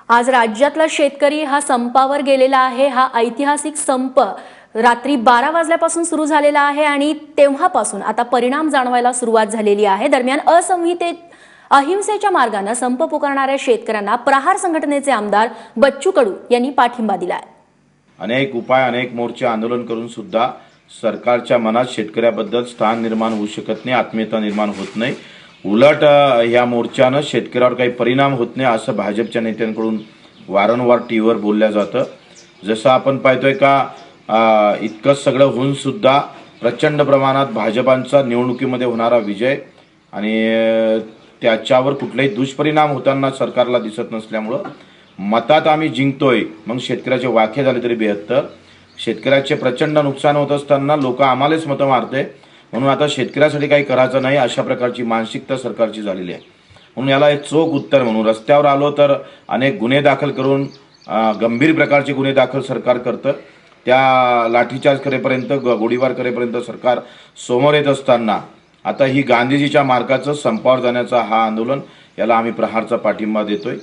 आज राज्यातला शेतकरी हा संपावर गेलेला आहे। हा ऐतिहासिक संप रात्री 12 वाजल्यापासून सुरू झालेला आहे आणि तेव्हापासून आता परिणाम जाणवायला सुरुवात झालेली आहे। दरम्यान अहिंसेच्या मार्गाने संप पुकारणाऱ्या शेतकऱ्यांना प्रहार संघटनेचे आमदार बच्चू कडू यांनी पाठिंबा दिलाय। अनेक उपाय अनेक मोर्चे आंदोलन करून सुद्धा सरकारच्या मनात शेतकऱ्याबद्दल स्थान निर्माण होऊ शकत नाही, आत्मीयता निर्माण होत नाही। उलट या मोर्चाने शेतकऱ्यावर काही परिणाम होत नाही असं भाजपच्या नेत्यांकडून वारंवार टीव्हीवर बोलल्या जातं। जसं आपण पाहतोय का इतकं सगळं होऊन सुद्धा प्रचंड प्रमाणात भाजपांचा निवडणुकीमध्ये होणारा विजय आणि त्याच्यावर कुठलाही दुष्परिणाम होताना सरकारला दिसत नसल्यामुळं मतात आम्ही जिंकतोय, मग शेतकऱ्याचे वाखे झाले तरी 72। शेतकऱ्याचे प्रचंड नुकसान होत असताना लोक आम्हालाच मतं मारते, म्हणून आता शेतकऱ्यासाठी काही करायचं नाही अशा प्रकारची मानसिकता सरकारची झालेली आहे। म्हणून याला एक चोख उत्तर म्हणून रस्त्यावर आलो तर अनेक गुन्हे दाखल करून गंभीर प्रकारचे गुन्हे दाखल सरकार करतं। त्या लाठीचार्ज करेपर्यंत गोळीबार करेपर्यंत सरकार समोर येत असताना आता ही गांधीजीच्या मार्गाचं संपावर जाण्याचा हा आंदोलन, याला आम्ही प्रहारचा पाठिंबा देतोय।